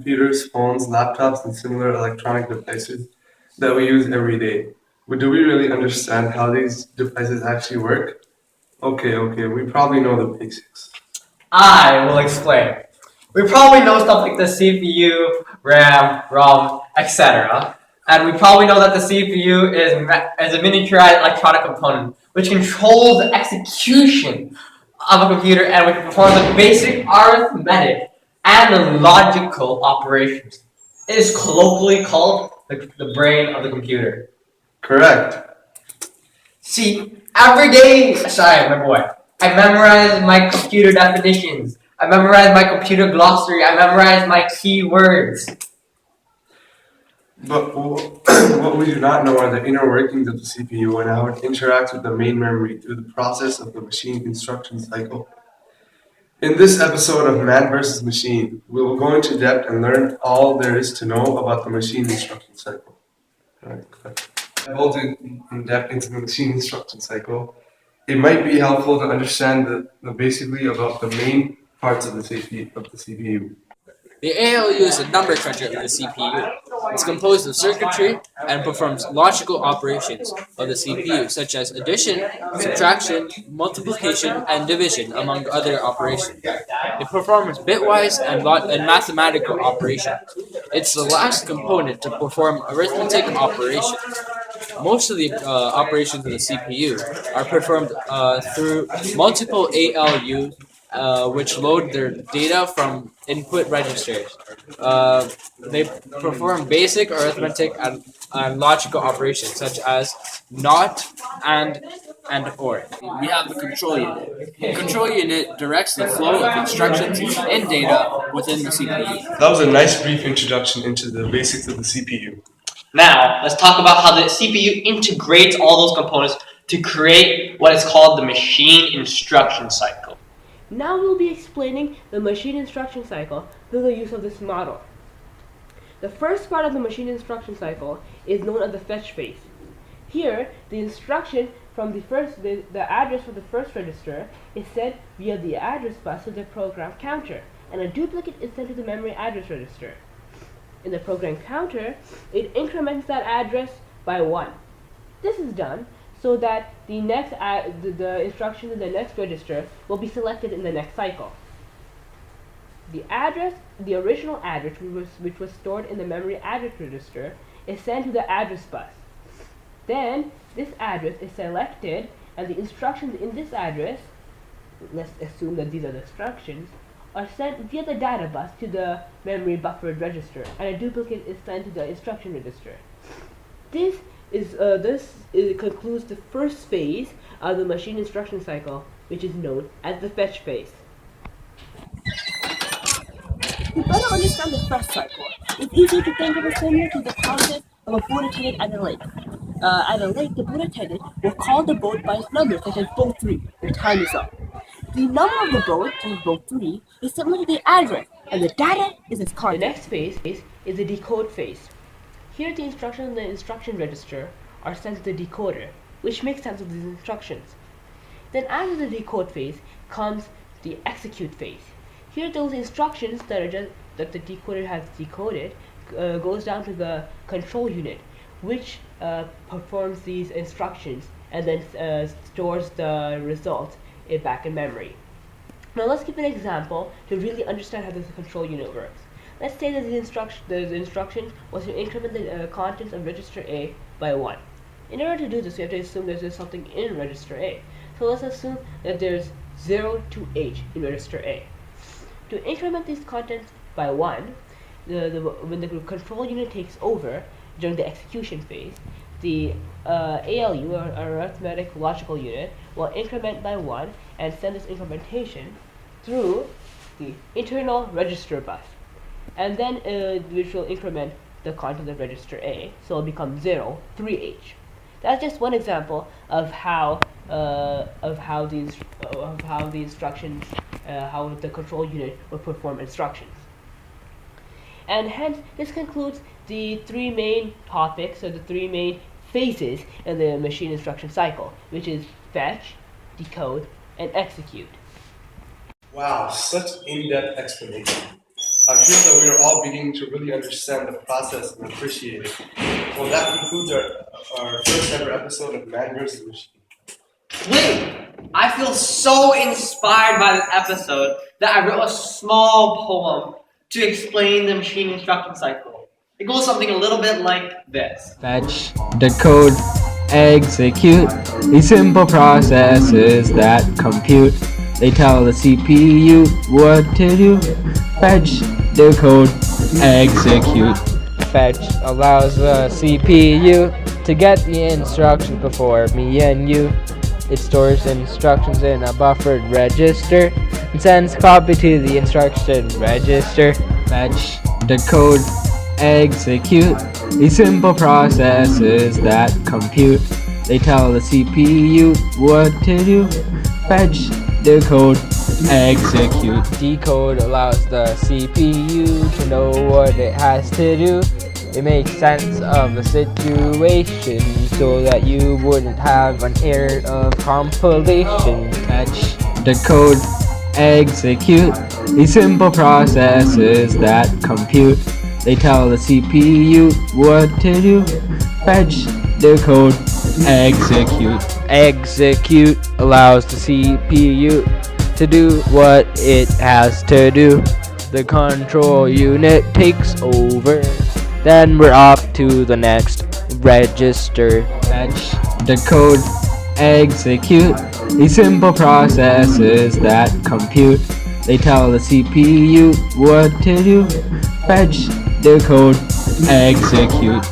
computers, phones, laptops, and similar electronic devices that we use every day. But do we really understand how these devices actually work? Okay, we probably know the basics. I will explain. We probably know stuff like the CPU, RAM, ROM, etc. And we probably know that the CPU is a miniaturized electronic component which controls the execution of a computer and which performs the basic arithmetic and logical operations. It is colloquially called the brain of the computer. Correct. See, every day, sorry, my boy, I memorize my computer definitions. I memorize my computer glossary. I memorize my keywords. But what we do not know are the inner workings of the CPU and how it interacts with the main memory through the process of the machine instruction cycle. In this episode of Man vs. Machine, we will go into depth and learn all there is to know about the machine instruction cycle. Divulging in depth into the machine instruction cycle, it might be helpful to understand the basically about the main parts of the CPU. The ALU is the number cruncher of the CPU. It's composed of circuitry and performs logical operations of the CPU, such as addition, subtraction, multiplication, and division, among other operations. It performs bitwise and mathematical operations. It's the last component to perform arithmetic operations. Most of the operations of the CPU are performed through multiple ALUs, which load their data from input registers. They perform basic arithmetic and logical operations such as not, and or. We have the control unit. The control unit directs the flow of instructions and data within the CPU. That was a nice brief introduction into the basics of the CPU. Now, let's talk about how the CPU integrates all those components to create what is called the machine instruction cycle. Now we'll be explaining the machine instruction cycle through the use of this model. The first part of the machine instruction cycle is known as the fetch phase. Here, the instruction from the address for the first register is sent via the address bus to the program counter, and a duplicate is sent to the memory address register. In the program counter, it increments that address by 1. This is done so that the next the instructions in the next register will be selected in the next cycle. The original address which was stored in the memory address register is sent to the address bus. Then this address is selected and the instructions in this address, let's assume that these are the instructions, are sent via the data bus to the memory buffered register, and a duplicate is sent to the instruction register. This concludes the first phase of the machine instruction cycle, which is known as the fetch phase. To better understand the first cycle, it's easy to think of it similar to the process of a boat attendant at a lake. At a lake, the boat attendant will call the boat by its number, such as boat 3. Your time is up. The number of the boat, boat 3, is similar to the address, and the data is its content. The next phase is the decode phase. Here the instructions in the instruction register are sent to the decoder, which makes sense of these instructions. Then after the decode phase comes the execute phase. Here those instructions that the decoder has decoded goes down to the control unit, which performs these instructions and then stores the result back in memory. Now let's give an example to really understand how this control unit works. Let's say that the instruction was to increment the contents of register A by 1. In order to do this, we have to assume that there's something in register A. So let's assume that there's 0 to H in register A. To increment these contents by 1, when the control unit takes over during the execution phase, the ALU, or arithmetic logical unit, will increment by 1 and send this incrementation through the internal register bus. And then which will increment the content of register A, so it'll become 0, 3H. That's just one example of how the instructions, how the control unit will perform instructions. And hence, this concludes the 3 main topics, or the 3 main phases in the machine instruction cycle, which is fetch, decode, and execute. Wow, such in-depth explanation. I feel that we are all beginning to really understand the process and appreciate it. Well, that concludes our first ever episode of Man vs. Machine. Wait! I feel so inspired by this episode that I wrote a small poem to explain the machine instruction cycle. It goes something a little bit like this. Fetch, decode, execute. These simple processes that compute. They tell the CPU what to do. Fetch, decode, execute. Fetch allows the CPU to get the instructions before me and you. It stores instructions in a buffered register and sends copy to the instruction register. Fetch, decode, execute. These simple processes that compute. They tell the CPU what to do. Fetch, decode, execute. Decode allows the CPU to know what it has to do. It makes sense of the situation so that you wouldn't have an error of compilation. Fetch, decode, execute. These simple processes that compute. They tell the CPU what to do. Fetch, decode, execute. Execute allows the CPU to do what it has to do. The control unit takes over. Then we're off to the next register. Fetch, decode, execute. These simple processes that compute. They tell the CPU what to do. Fetch, decode, execute.